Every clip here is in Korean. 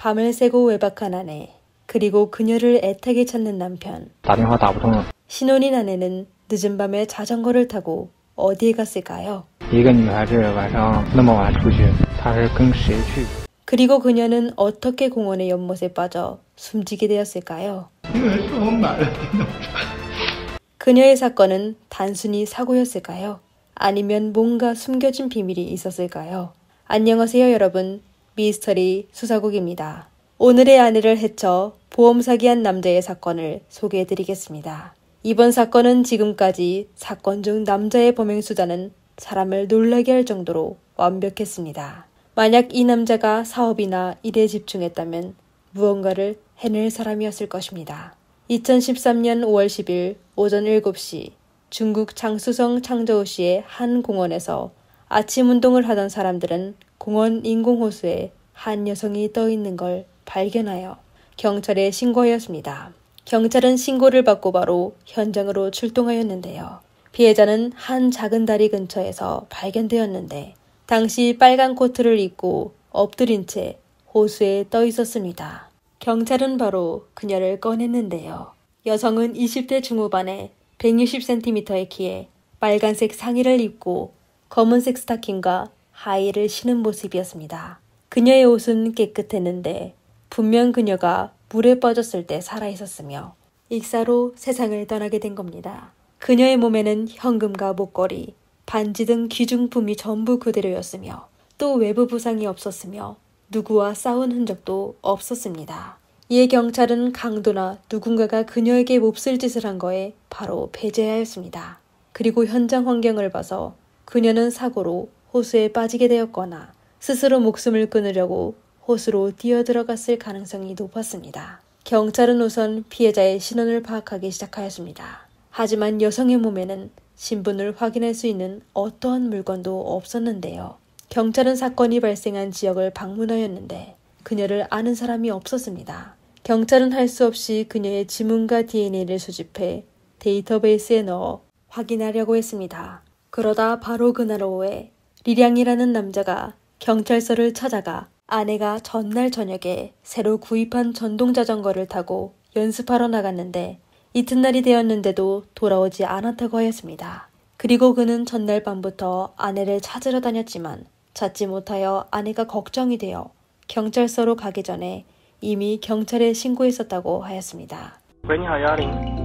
밤을 새고 외박한 아내, 그리고 그녀를 애타게 찾는 남편. 打电话打不通了。 신혼인 아내는 늦은 밤에 자전거를 타고 어디에 갔을까요? 一个女孩子晚上那么晚出去，她是跟谁去？ 그리고 그녀는 어떻게 공원의 연못에 빠져 숨지게 되었을까요? 因为是我买了电动车。 그녀의 사건은 단순히 사고였을까요? 아니면 뭔가 숨겨진 비밀이 있었을까요? 안녕하세요 여러분, 미스터리 수사국입니다. 오늘의 아내를 해쳐 보험 사기한 남자의 사건을 소개해드리겠습니다. 이번 사건은 지금까지 사건 중 남자의 범행 수단은 사람을 놀라게 할 정도로 완벽했습니다. 만약 이 남자가 사업이나 일에 집중했다면 무언가를 해낼 사람이었을 것입니다. 2013년 5월 10일 오전 7시 중국 장쑤성 창저우시의 한 공원에서 아침 운동을 하던 사람들은 공원 인공호수에 한 여성이 떠 있는 걸 발견하여 경찰에 신고하였습니다. 경찰은 신고를 받고 바로 현장으로 출동하였는데요. 피해자는 한 작은 다리 근처에서 발견되었는데 당시 빨간 코트를 입고 엎드린 채 호수에 떠 있었습니다. 경찰은 바로 그녀를 꺼냈는데요. 여성은 20대 중후반에 160cm의 키에 빨간색 상의를 입고 검은색 스타킹과 하의를 신은 모습이었습니다. 그녀의 옷은 깨끗했는데 분명 그녀가 물에 빠졌을 때 살아있었으며 익사로 세상을 떠나게 된 겁니다. 그녀의 몸에는 현금과 목걸이, 반지 등 귀중품이 전부 그대로였으며 또 외부 부상이 없었으며 누구와 싸운 흔적도 없었습니다. 이에 경찰은 강도나 누군가가 그녀에게 몹쓸 짓을 한 거에 바로 배제하였습니다. 그리고 현장 환경을 봐서 그녀는 사고로 호수에 빠지게 되었거나 스스로 목숨을 끊으려고 호수로 뛰어들어갔을 가능성이 높았습니다. 경찰은 우선 피해자의 신원을 파악하기 시작하였습니다. 하지만 여성의 몸에는 신분을 확인할 수 있는 어떠한 물건도 없었는데요. 경찰은 사건이 발생한 지역을 방문하였는데 그녀를 아는 사람이 없었습니다. 경찰은 할 수 없이 그녀의 지문과 DNA를 수집해 데이터베이스에 넣어 확인하려고 했습니다. 그러다 바로 그날 오후에 리량이라는 남자가 경찰서를 찾아가 아내가 전날 저녁에 새로 구입한 전동자전거를 타고 연습하러 나갔는데 이튿날이 되었는데도 돌아오지 않았다고 하였습니다. 그리고 그는 전날 밤부터 아내를 찾으러 다녔지만 찾지 못하여 아내가 걱정이 되어 경찰서로 가기 전에 이미 경찰에 신고했었다고 하였습니다. 喂，你好，120。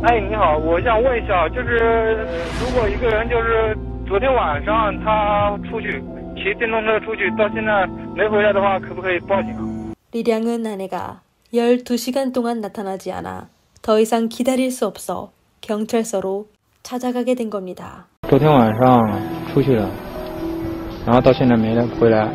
哎，你好，我想问一下，就是如果一个人就是昨天晚上他出去骑电动车出去，到现在没回来的话，可不可以报警？ 리량은 아내가 12시간 동안 나타나지 않아 더 이상 기다릴 수 없어 경찰서로 찾아가게 된 겁니다. 昨天晚上出去了，然后到现在没回来。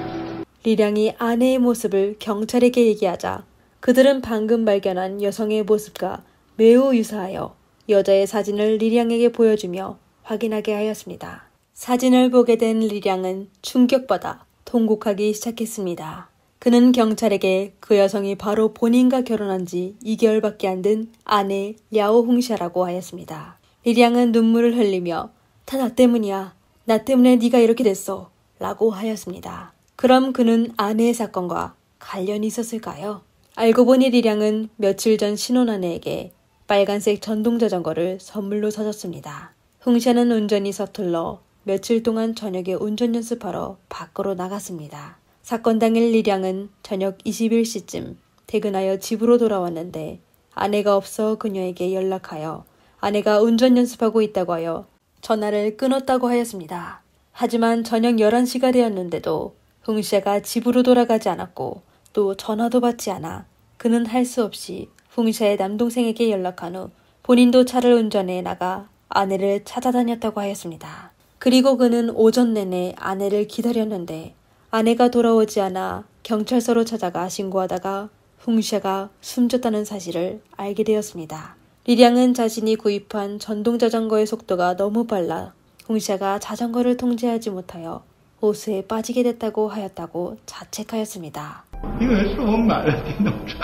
리량이 아내의 모습을 경찰에게 얘기하자 그들은 방금 발견한 여성의 모습과 매우 유사하여 여자의 사진을 리량에게 보여주며 확인하게 하였습니다. 사진을 보게 된 리량은 충격받아 통곡하기 시작했습니다. 그는 경찰에게 그 여성이 바로 본인과 결혼한 지 2개월밖에 안 된 아내 랴오 홍샤라고 하였습니다. 리량은 눈물을 흘리며 다 나 때문이야. 나 때문에 네가 이렇게 됐어. 라고 하였습니다. 그럼 그는 아내의 사건과 관련이 있었을까요? 알고 보니 리량은 며칠 전 신혼 아내에게 빨간색 전동자전거를 선물로 사줬습니다. 홍샤는 운전이 서툴러 며칠 동안 저녁에 운전 연습하러 밖으로 나갔습니다. 사건 당일 리량은 저녁 21시쯤 퇴근하여 집으로 돌아왔는데 아내가 없어 그녀에게 연락하여 아내가 운전 연습하고 있다고 하여 전화를 끊었다고 하였습니다. 하지만 저녁 11시가 되었는데도 홍샤가 집으로 돌아가지 않았고 또 전화도 받지 않아 그는 할 수 없이 홍샤의 남동생에게 연락한 후 본인도 차를 운전해 나가 아내를 찾아다녔다고 하였습니다. 그리고 그는 오전 내내 아내를 기다렸는데 아내가 돌아오지 않아 경찰서로 찾아가 신고하다가 홍샤가 숨졌다는 사실을 알게 되었습니다. 리량은 자신이 구입한 전동자전거의 속도가 너무 빨라 홍샤가 자전거를 통제하지 못하여 호수에 빠지게 됐다고 하였다고 자책하였습니다. 因为是我买了电动车。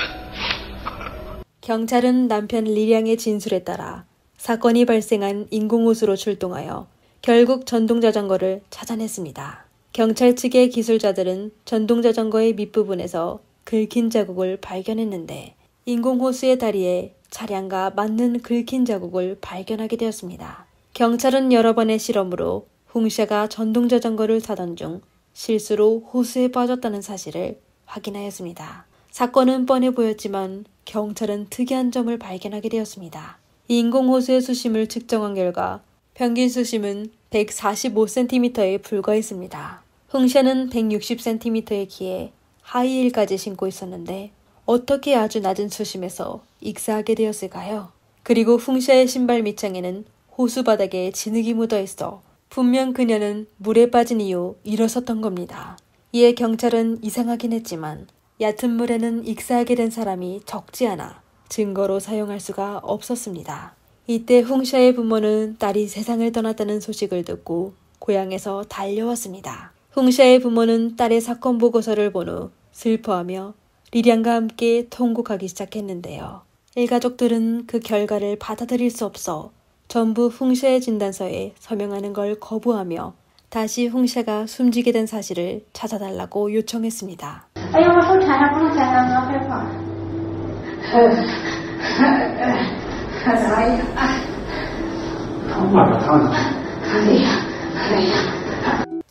경찰은 남편 리량의 진술에 따라 사건이 발생한 인공호수로 출동하여 결국 전동자전거를 찾아냈습니다. 경찰 측의 기술자들은 전동자전거의 밑부분에서 긁힌 자국을 발견했는데 인공호수의 다리에 차량과 맞는 긁힌 자국을 발견하게 되었습니다. 경찰은 여러 번의 실험으로 홍샤가 전동자전거를 타던 중 실수로 호수에 빠졌다는 사실을 확인하였습니다. 사건은 뻔해 보였지만 경찰은 특이한 점을 발견하게 되었습니다. 인공호수의 수심을 측정한 결과 평균 수심은 145cm에 불과했습니다. 홍샤는 160cm의 키에 하이힐까지 신고 있었는데 어떻게 아주 낮은 수심에서 익사하게 되었을까요? 그리고 홍샤의 신발 밑창에는 호수 바닥에 진흙이 묻어 있어 분명 그녀는 물에 빠진 이후 일어섰던 겁니다. 이에 경찰은 이상하긴 했지만 얕은 물에는 익사하게 된 사람이 적지 않아 증거로 사용할 수가 없었습니다. 이때 홍샤의 부모는 딸이 세상을 떠났다는 소식을 듣고 고향에서 달려왔습니다. 홍샤의 부모는 딸의 사건 보고서를 본 후 슬퍼하며 리량과 함께 통곡하기 시작했는데요. 일가족들은 그 결과를 받아들일 수 없어 전부 홍샤의 진단서에 서명하는 걸 거부하며 다시 홍샤가 숨지게 된 사실을 찾아달라고 요청했습니다.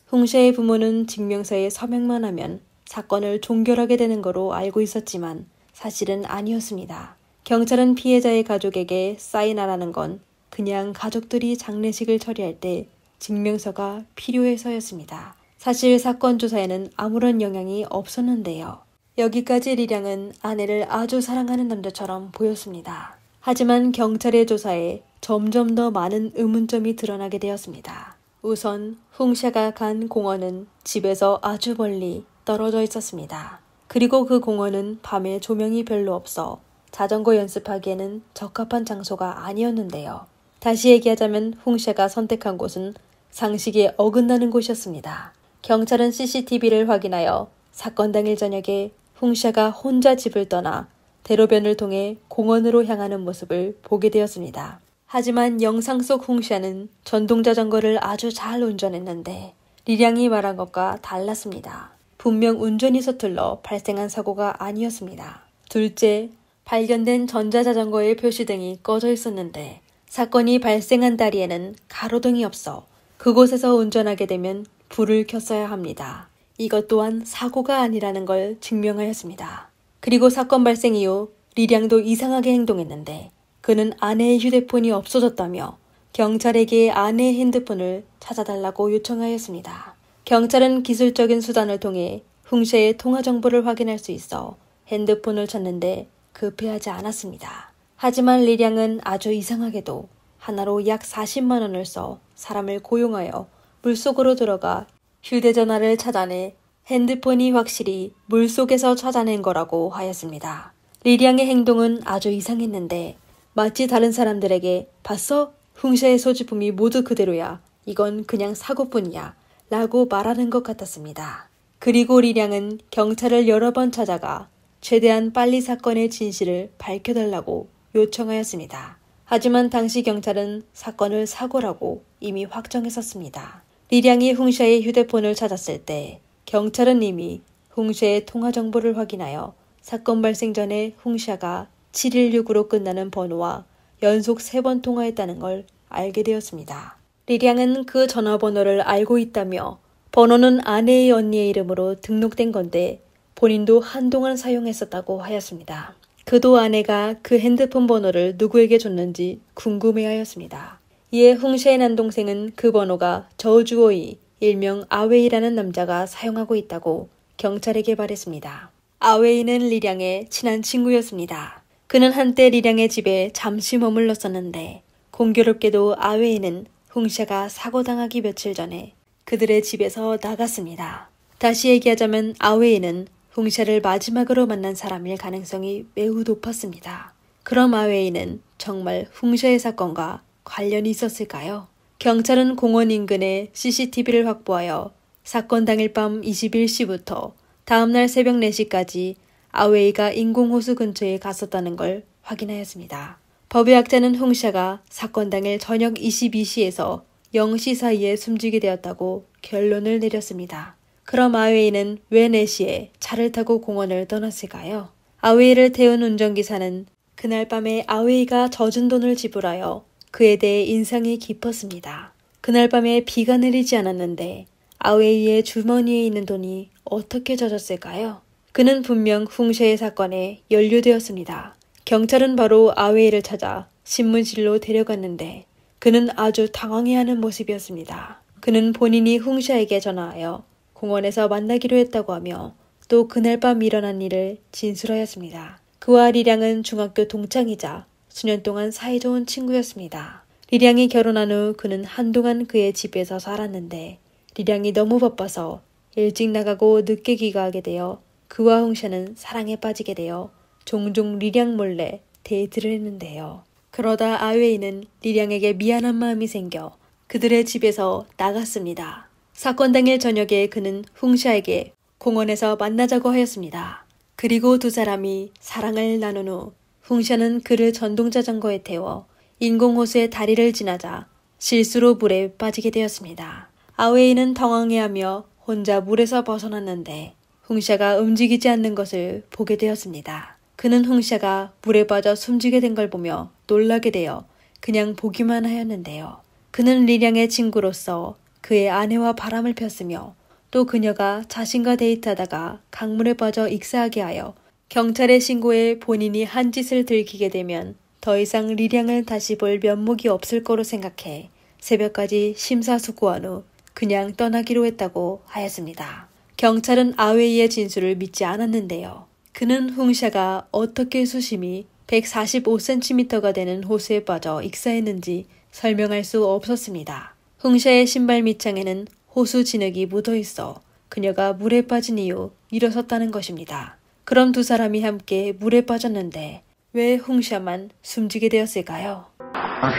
홍샤의 부모는 증명서에 서명만 하면 사건을 종결하게 되는 거로 알고 있었지만 사실은 아니었습니다. 경찰은 피해자의 가족에게 사인하라는 건 그냥 가족들이 장례식을 처리할 때 증명서가 필요해서였습니다. 사실 사건 조사에는 아무런 영향이 없었는데요. 여기까지 리량은 아내를 아주 사랑하는 남자처럼 보였습니다. 하지만 경찰의 조사에 점점 더 많은 의문점이 드러나게 되었습니다. 우선 홍샤가 간 공원은 집에서 아주 멀리 떨어져 있었습니다. 그리고 그 공원은 밤에 조명이 별로 없어 자전거 연습하기에는 적합한 장소가 아니었는데요. 다시 얘기하자면 홍샤가 선택한 곳은 상식에 어긋나는 곳이었습니다. 경찰은 CCTV를 확인하여 사건 당일 저녁에 홍샤가 혼자 집을 떠나 대로변을 통해 공원으로 향하는 모습을 보게 되었습니다. 하지만 영상 속 홍샤는 전동자전거를 아주 잘 운전했는데 리량이 말한 것과 달랐습니다. 분명 운전이 서툴러 발생한 사고가 아니었습니다. 둘째, 발견된 전자자전거의 표시등이 꺼져 있었는데 사건이 발생한 다리에는 가로등이 없어 그곳에서 운전하게 되면 불을 켰어야 합니다. 이것 또한 사고가 아니라는 걸 증명하였습니다. 그리고 사건 발생 이후 리량도 이상하게 행동했는데 그는 아내의 휴대폰이 없어졌다며 경찰에게 아내의 핸드폰을 찾아달라고 요청하였습니다. 경찰은 기술적인 수단을 통해 홍샤의 통화 정보를 확인할 수 있어 핸드폰을 찾는데 급해하지 않았습니다. 하지만 리량은 아주 이상하게도 하나로 약 40만 원을 써 사람을 고용하여 물속으로 들어가 휴대전화를 찾아내 핸드폰이 확실히 물속에서 찾아낸 거라고 하였습니다. 리량의 행동은 아주 이상했는데 마치 다른 사람들에게 봤어? 홍샤의 소지품이 모두 그대로야. 이건 그냥 사고뿐이야. 라고 말하는 것 같았습니다. 그리고 리량은 경찰을 여러 번 찾아가 최대한 빨리 사건의 진실을 밝혀달라고 요청하였습니다. 하지만 당시 경찰은 사건을 사고라고 이미 확정했었습니다. 리량이 홍샤의 휴대폰을 찾았을 때 경찰은 이미 홍샤의 통화 정보를 확인하여 사건 발생 전에 홍샤가 716으로 끝나는 번호와 연속 3번 통화했다는 걸 알게 되었습니다. 리량은 그 전화번호를 알고 있다며 번호는 아내의 언니의 이름으로 등록된 건데 본인도 한동안 사용했었다고 하였습니다. 그도 아내가 그 핸드폰 번호를 누구에게 줬는지 궁금해하였습니다. 이에 홍샤의 남동생은 그 번호가 저우주오이, 일명 아웨이라는 남자가 사용하고 있다고 경찰에게 말했습니다. 아웨이는 리량의 친한 친구였습니다. 그는 한때 리량의 집에 잠시 머물렀었는데 공교롭게도 아웨이는 홍샤가 사고당하기 며칠 전에 그들의 집에서 나갔습니다. 다시 얘기하자면 아웨이는 홍샤를 마지막으로 만난 사람일 가능성이 매우 높았습니다. 그럼 아웨이는 정말 홍샤의 사건과 관련이 있었을까요? 경찰은 공원 인근에 CCTV를 확보하여 사건 당일 밤 21시부터 다음날 새벽 4시까지 아웨이가 인공호수 근처에 갔었다는 걸 확인하였습니다. 법의학자는 홍샤가 사건 당일 저녁 22시에서 0시 사이에 숨지게 되었다고 결론을 내렸습니다. 그럼 아웨이는 왜 4시에 차를 타고 공원을 떠났을까요? 아웨이를 태운 운전기사는 그날 밤에 아웨이가 젖은 돈을 지불하여 그에 대해 인상이 깊었습니다. 그날 밤에 비가 내리지 않았는데 아웨이의 주머니에 있는 돈이 어떻게 젖었을까요? 그는 분명 훙샤의 사건에 연루되었습니다. 경찰은 바로 아웨이를 찾아 신문실로 데려갔는데 그는 아주 당황해하는 모습이었습니다. 그는 본인이 훙샤에게 전화하여 공원에서 만나기로 했다고 하며 또 그날 밤 일어난 일을 진술하였습니다. 그와 리량은 중학교 동창이자 수년 동안 사이좋은 친구였습니다. 리량이 결혼한 후 그는 한동안 그의 집에서 살았는데 리량이 너무 바빠서 일찍 나가고 늦게 귀가하게 되어 그와 훙샤는 사랑에 빠지게 되어 종종 리량 몰래 데이트를 했는데요. 그러다 아웨이는 리량에게 미안한 마음이 생겨 그들의 집에서 나갔습니다. 사건 당일 저녁에 그는 훙샤에게 공원에서 만나자고 하였습니다. 그리고 두 사람이 사랑을 나눈 후 훙샤는 그를 전동자전거에 태워 인공호수의 다리를 지나자 실수로 물에 빠지게 되었습니다. 아웨이는 당황해하며 혼자 물에서 벗어났는데 훙샤가 움직이지 않는 것을 보게 되었습니다. 그는 훙샤가 물에 빠져 숨지게 된 걸 보며 놀라게 되어 그냥 보기만 하였는데요. 그는 리량의 친구로서 그의 아내와 바람을 폈으며 또 그녀가 자신과 데이트하다가 강물에 빠져 익사하게 하여 경찰에 신고해 본인이 한 짓을 들키게 되면 더 이상 리량을 다시 볼 면목이 없을 거로 생각해 새벽까지 심사숙고한 후 그냥 떠나기로 했다고 하였습니다. 경찰은 아웨이의 진술을 믿지 않았는데요. 그는 훙샤가 어떻게 수심이 145cm가 되는 호수에 빠져 익사했는지 설명할 수 없었습니다. 훙샤의 신발 밑창에는 호수 진흙이 묻어있어 그녀가 물에 빠진 이후 일어섰다는 것입니다. 그럼 두 사람이 함께 물에 빠졌는데 왜 훙샤만 숨지게 되었을까요?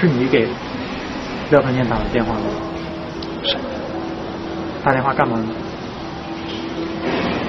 是你给廖传健打的电话吗？打电话干嘛呢？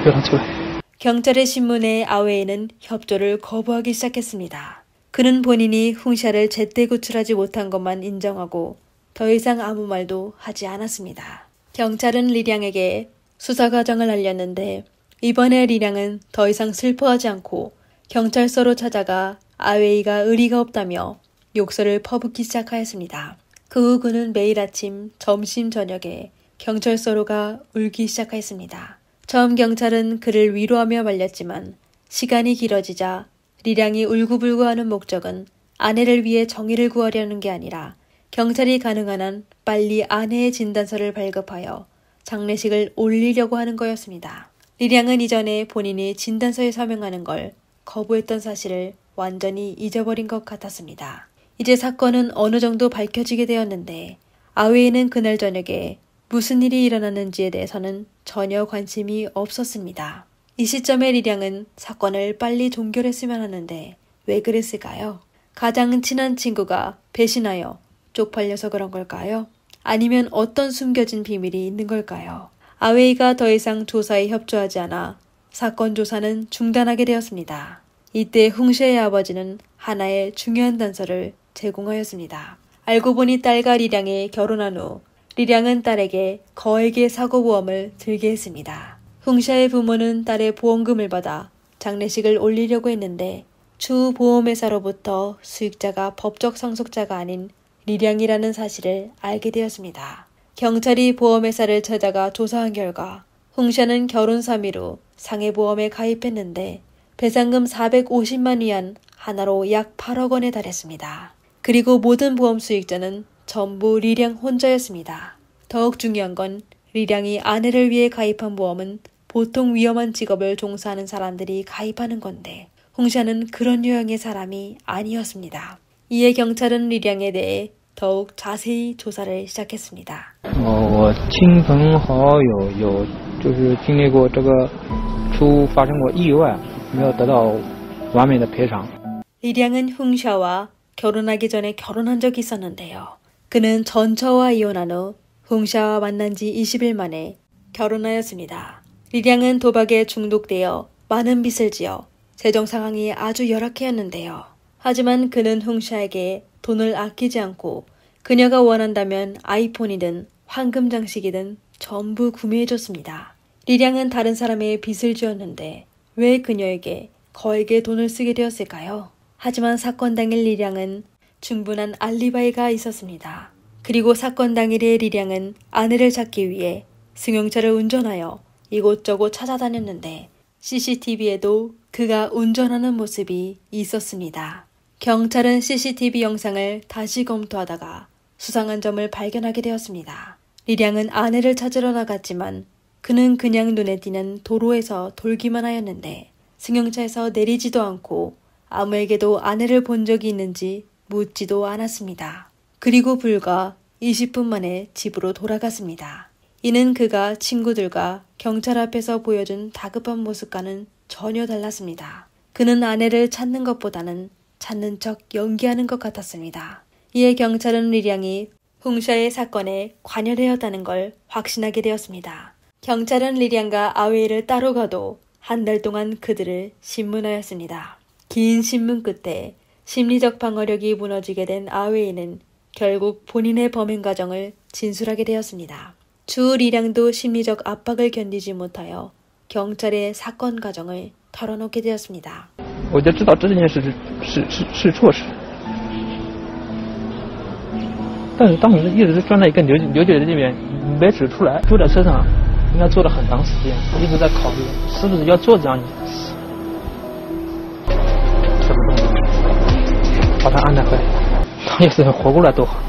让他出来。 경찰의 신문에 아웨이는 협조를 거부하기 시작했습니다. 그는 본인이 훙샤를 제때 구출하지 못한 것만 인정하고 더 이상 아무 말도 하지 않았습니다. 경찰은 리량에게 수사 과정을 알렸는데 이번에 리량은 더 이상 슬퍼하지 않고 경찰서로 찾아가 아웨이가 의리가 없다며 욕설을 퍼붓기 시작하였습니다. 그 후 그는 매일 아침, 점심, 저녁에 경찰서로 가 울기 시작하였습니다. 처음 경찰은 그를 위로하며 말렸지만 시간이 길어지자 리량이 울고불고하는 목적은 아내를 위해 정의를 구하려는 게 아니라 경찰이 가능한 한 빨리 아내의 진단서를 발급하여 장례식을 올리려고 하는 거였습니다. 리량은 이전에 본인이 진단서에 서명하는 걸 거부했던 사실을 완전히 잊어버린 것 같았습니다. 이제 사건은 어느 정도 밝혀지게 되었는데 아웨이는 그날 저녁에 무슨 일이 일어났는지에 대해서는 전혀 관심이 없었습니다. 이 시점에 리량은 사건을 빨리 종결했으면 하는데 왜 그랬을까요? 가장 친한 친구가 배신하여 쪽팔려서 그런 걸까요? 아니면 어떤 숨겨진 비밀이 있는 걸까요? 아웨이가 더 이상 조사에 협조하지 않아 사건 조사는 중단하게 되었습니다. 이때 훙샤의 아버지는 하나의 중요한 단서를 제공하였습니다. 알고 보니 딸과 리량이 결혼한 후 리량은 딸에게 거액의 사고보험을 들게 했습니다. 훙샤의 부모는 딸의 보험금을 받아 장례식을 올리려고 했는데 추후 보험회사로부터 수익자가 법적 상속자가 아닌 리량이라는 사실을 알게 되었습니다. 경찰이 보험회사를 찾아가 조사한 결과 훙샤는 결혼 3일 후 상해보험에 가입했는데 배상금 450만 위안 하나로 약 8억 원에 달했습니다. 그리고 모든 보험 수익자는 전부 리량 혼자였습니다. 더욱 중요한 건 리량이 아내를 위해 가입한 보험은 보통 위험한 직업을 종사하는 사람들이 가입하는 건데 훙샤는 그런 유형의 사람이 아니었습니다. 이에 경찰은 리량에 대해 더욱 자세히 조사를 시작했습니다. 我亲朋好友有就是经历过这个发生过意外，没有得到完美的赔偿。 리량은 훙샤와 결혼하기 전에 결혼한 적이 있었는데요. 그는 전처와 이혼한 후 훙샤와 만난 지 20일 만에 결혼하였습니다. 리량은 도박에 중독되어 많은 빚을 지어 재정 상황이 아주 열악했는데요. 하지만 그는 훙샤에게 돈을 아끼지 않고 그녀가 원한다면 아이폰이든 황금 장식이든 전부 구매해줬습니다. 리량은 다른 사람의 빚을 지었는데 왜 그녀에게 거액의 돈을 쓰게 되었을까요? 하지만 사건 당일 리량은 충분한 알리바이가 있었습니다. 그리고 사건 당일의 리량은 아내를 찾기 위해 승용차를 운전하여 이곳저곳 찾아다녔는데 CCTV에도 그가 운전하는 모습이 있었습니다. 경찰은 CCTV 영상을 다시 검토하다가 수상한 점을 발견하게 되었습니다. 리량은 아내를 찾으러 나갔지만 그는 그냥 눈에 띄는 도로에서 돌기만 하였는데 승용차에서 내리지도 않고 아무에게도 아내를 본 적이 있는지 묻지도 않았습니다. 그리고 불과 20분 만에 집으로 돌아갔습니다. 이는 그가 친구들과 경찰 앞에서 보여준 다급한 모습과는 전혀 달랐습니다. 그는 아내를 찾는 것보다는 찾는 척 연기하는 것 같았습니다. 이에 경찰은 리량이 홍샤의 사건에 관여되었다는 걸 확신하게 되었습니다. 경찰은 리량과 아웨이를 따로 가도 한 달 동안 그들을 신문하였습니다. 긴 신문 끝에 심리적 방어력이 무너지게 된 아웨이는 결국 본인의 범행 과정을 진술하게 되었습니다. 주 리량도 심리적 압박을 견디지 못하여 경찰의 사건 과정을 털어놓게 되었습니다. 我就知道这件事是错事，但是当时一直钻在一个扭结的里面没指出来，坐在车上应该坐了很长时间，一直在考虑是不是要做这样一件事，什么动作把他安排回来，他要是活过来多好。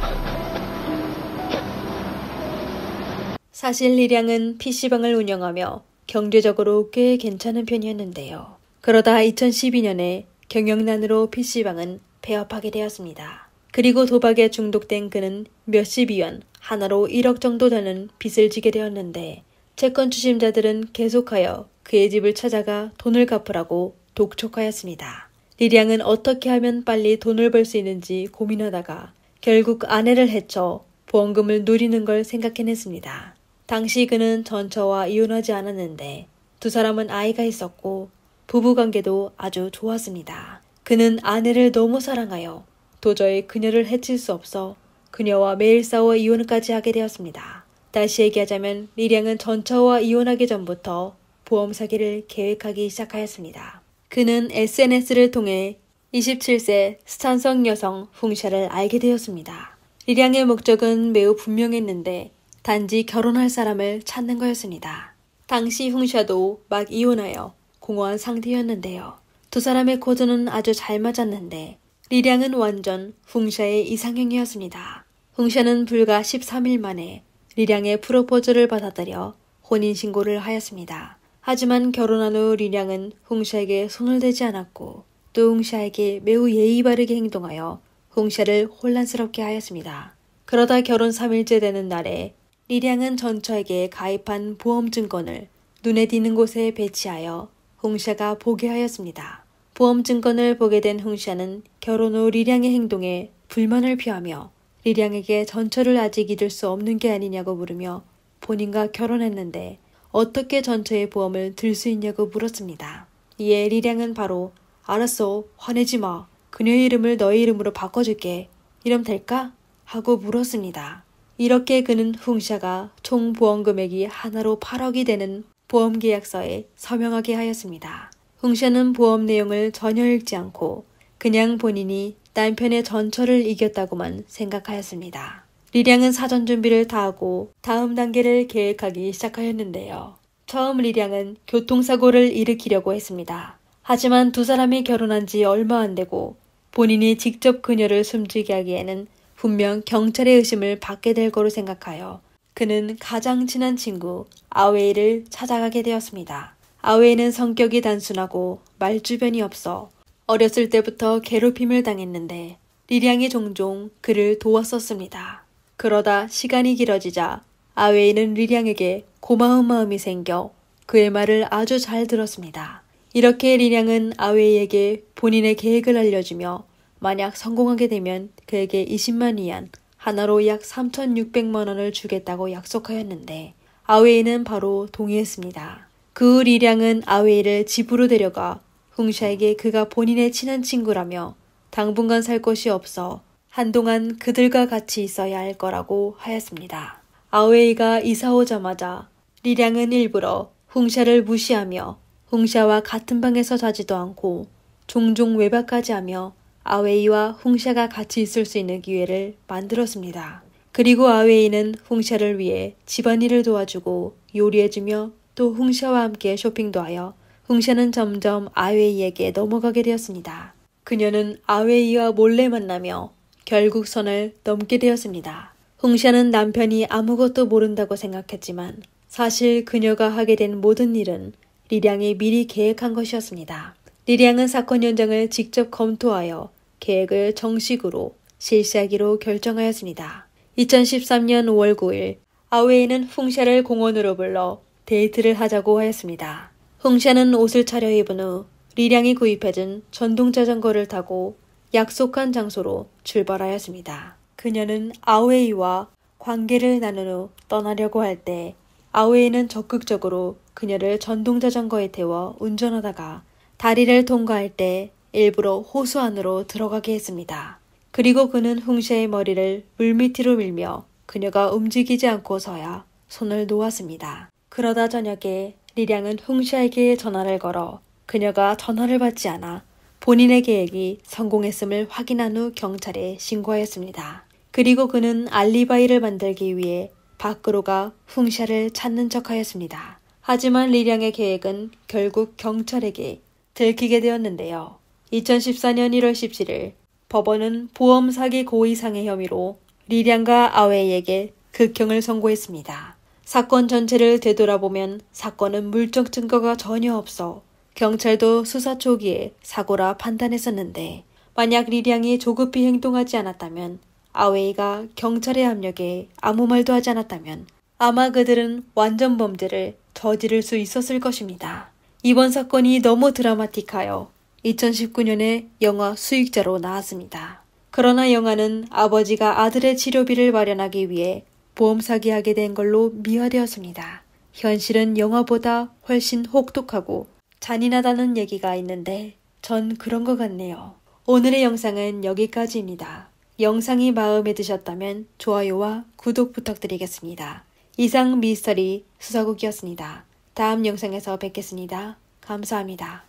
사실 리량은 PC방을 운영하며 경제적으로 꽤 괜찮은 편이었는데요. 그러다 2012년에 경영난으로 PC방은 폐업하게 되었습니다. 그리고 도박에 중독된 그는 몇십 위원, 하나로 1억 정도 되는 빚을 지게 되었는데 채권 추심자들은 계속하여 그의 집을 찾아가 돈을 갚으라고 독촉하였습니다. 리량은 어떻게 하면 빨리 돈을 벌 수 있는지 고민하다가 결국 아내를 해쳐 보험금을 누리는 걸 생각해냈습니다. 당시 그는 전처와 이혼하지 않았는데 두 사람은 아이가 있었고 부부관계도 아주 좋았습니다. 그는 아내를 너무 사랑하여 도저히 그녀를 해칠 수 없어 그녀와 매일 싸워 이혼까지 하게 되었습니다. 다시 얘기하자면 리량은 전처와 이혼하기 전부터 보험 사기를 계획하기 시작하였습니다. 그는 SNS를 통해 27세 스탄성 여성 홍샤를 알게 되었습니다. 리량의 목적은 매우 분명했는데 단지 결혼할 사람을 찾는 거였습니다. 당시 홍샤도 막 이혼하여 공허한 상태였는데요. 두 사람의 코드는 아주 잘 맞았는데 리량은 완전 홍샤의 이상형이었습니다. 홍샤는 불과 13일 만에 리량의 프로포즈를 받아들여 혼인신고를 하였습니다. 하지만 결혼한 후 리량은 홍샤에게 손을 대지 않았고 또 홍샤에게 매우 예의 바르게 행동하여 홍샤를 혼란스럽게 하였습니다. 그러다 결혼 3일째 되는 날에 리량은 전처에게 가입한 보험증권을 눈에 띄는 곳에 배치하여 홍샤가 보게 하였습니다. 보험증권을 보게 된 홍샤는 결혼 후 리량의 행동에 불만을 표하며 리량에게 전처를 아직 잊을 수 없는 게 아니냐고 물으며 본인과 결혼했는데 어떻게 전처의 보험을 들 수 있냐고 물었습니다. 이에 리량은 바로 알았어, 화내지 마. 그녀의 이름을 너의 이름으로 바꿔줄게. 이럼 될까? 하고 물었습니다. 이렇게 그는 홍샤가 총 보험 금액이 하나로 8억이 되는 보험계약서에 서명하게 하였습니다. 홍샤는 보험 내용을 전혀 읽지 않고 그냥 본인이 남편의 전처를 이겼다고만 생각하였습니다. 리량은 사전 준비를 다 하고 다음 단계를 계획하기 시작하였는데요. 처음 리량은 교통사고를 일으키려고 했습니다. 하지만 두 사람이 결혼한 지 얼마 안 되고 본인이 직접 그녀를 숨지게 하기에는 분명 경찰의 의심을 받게 될 거로 생각하여 그는 가장 친한 친구 아웨이를 찾아가게 되었습니다. 아웨이는 성격이 단순하고 말주변이 없어 어렸을 때부터 괴롭힘을 당했는데 리량이 종종 그를 도왔었습니다. 그러다 시간이 길어지자 아웨이는 리량에게 고마운 마음이 생겨 그의 말을 아주 잘 들었습니다. 이렇게 리량은 아웨이에게 본인의 계획을 알려주며 만약 성공하게 되면 그에게 20만 위안, 하나로 약 3,600만 원을 주겠다고 약속하였는데 아웨이는 바로 동의했습니다. 그 후 리량은 아웨이를 집으로 데려가 홍샤에게 그가 본인의 친한 친구라며 당분간 살 곳이 없어 한동안 그들과 같이 있어야 할 거라고 하였습니다. 아웨이가 이사 오자마자 리량은 일부러 홍샤를 무시하며 홍샤와 같은 방에서 자지도 않고 종종 외박까지 하며 아웨이와 홍샤가 같이 있을 수 있는 기회를 만들었습니다. 그리고 아웨이는 홍샤를 위해 집안일을 도와주고 요리해주며 또 홍샤와 함께 쇼핑도 하여 홍샤는 점점 아웨이에게 넘어가게 되었습니다. 그녀는 아웨이와 몰래 만나며 결국 선을 넘게 되었습니다. 홍샤는 남편이 아무것도 모른다고 생각했지만 사실 그녀가 하게 된 모든 일은 리량이 미리 계획한 것이었습니다. 리량은 사건 현장을 직접 검토하여 계획을 정식으로 실시하기로 결정하였습니다. 2013년 5월 9일 아웨이는 홍샤를 공원으로 불러 데이트를 하자고 하였습니다. 홍샤는 옷을 차려입은 후 리량이 구입해준 전동 자전거를 타고 약속한 장소로 출발하였습니다. 그녀는 아웨이와 관계를 나눈 후 떠나려고 할 때 아웨이는 적극적으로 그녀를 전동자전거에 태워 운전하다가 다리를 통과할 때 일부러 호수 안으로 들어가게 했습니다. 그리고 그는 홍샤의 머리를 물밑으로 밀며 그녀가 움직이지 않고서야 손을 놓았습니다. 그러다 저녁에 리량은 홍샤에게 전화를 걸어 그녀가 전화를 받지 않아 본인의 계획이 성공했음을 확인한 후 경찰에 신고하였습니다. 그리고 그는 알리바이를 만들기 위해 밖으로 가 홍샤를 찾는 척하였습니다. 하지만 리량의 계획은 결국 경찰에게 들키게 되었는데요. 2014년 1월 17일 법원은 보험 사기 고의상해 혐의로 리량과 아웨이에게 극형을 선고했습니다. 사건 전체를 되돌아보면 사건은 물적 증거가 전혀 없어 경찰도 수사 초기에 사고라 판단했었는데 만약 리량이 조급히 행동하지 않았다면 아웨이가 경찰의 압력에 아무 말도 하지 않았다면 아마 그들은 완전 범죄를 저지를 수 있었을 것입니다. 이번 사건이 너무 드라마틱하여 2019년에 영화 수익자로 나왔습니다. 그러나 영화는 아버지가 아들의 치료비를 마련하기 위해 보험 사기하게 된 걸로 미화되었습니다. 현실은 영화보다 훨씬 혹독하고 잔인하다는 얘기가 있는데 전 그런 것 같네요. 오늘의 영상은 여기까지입니다. 영상이 마음에 드셨다면 좋아요와 구독 부탁드리겠습니다. 이상 미스터리 수사국이었습니다. 다음 영상에서 뵙겠습니다. 감사합니다.